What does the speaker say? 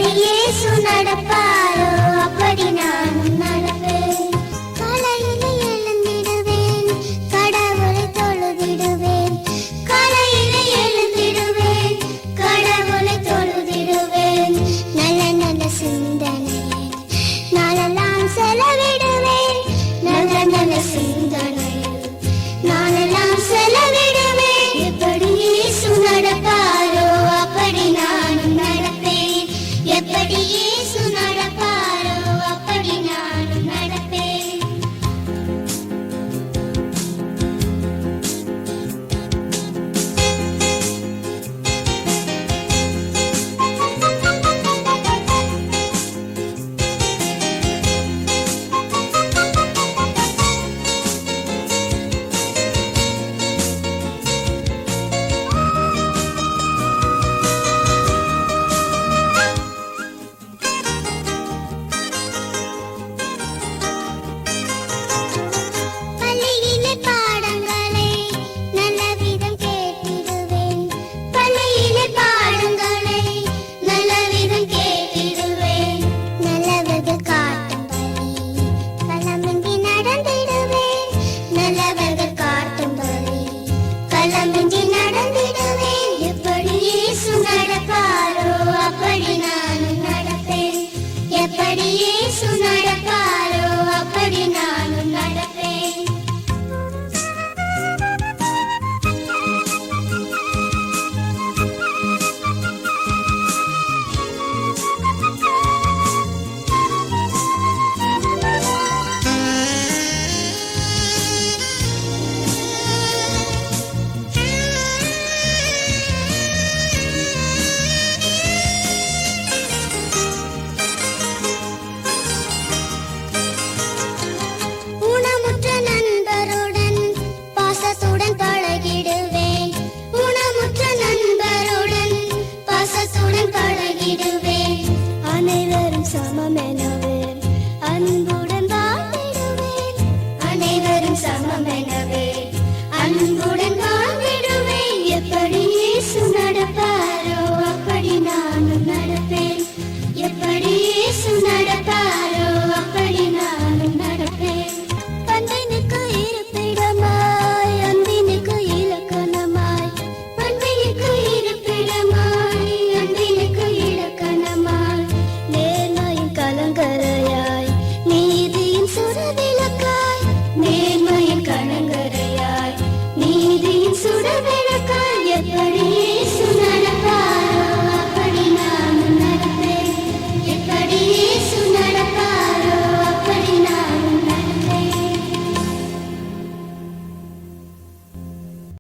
எப்படி இயேசு நடப்பாரோ அப்படி நானும் நடப்பேன். காலையிலே எழுந்திடுவேன், கடவுளை தொழுதிடுவேன். காலையிலே எழுந்திடுவேன், கடவுளை தொழுதிடுவேன். நல்ல நல்ல சிந்தனை நாளெல்லாம் செலவிடுவேன். நல்ல நல்ல சிந்தனை நாளெல்லாம் செலவிடுவேன். எப்படி இயேசு நடப்பாரோ அப்படி நானும் நடப்பேன். எப்படி இயேசு நடப்பாரோ அப்படி நானும் நடப்பேன். பள்ளியிலே பாடங்களை நல்ல விதம் கேட்டிடுவேன். பள்ளியிலே பாடங்களை நல்ல விதம் கேட்டிடுவேன். நல்லவர்கள் காட்டும்படி களமின்றி நடந்திடுவேன். நல்லவர்கள் காட்டும்படி களமின்றி நடந்திடுவேன். எப்படி இயேசு நடப்பாரோ அப்படி நானும் நடப்பேன். எப்படி இயேசு நடப்பாரோ அப்படி நானும் நடப்பேன். ஊனமுற்ற நண்பருடன் பாசத்துடன் பழகிடுவேன். ஊனமுற்ற நண்பருடன் பாசத்துடன் பழகிடுவேன். அனைவரும் சமமெனவே அன்புடன் வாழ்ந்திடுவேன். அனைவரும் சமமென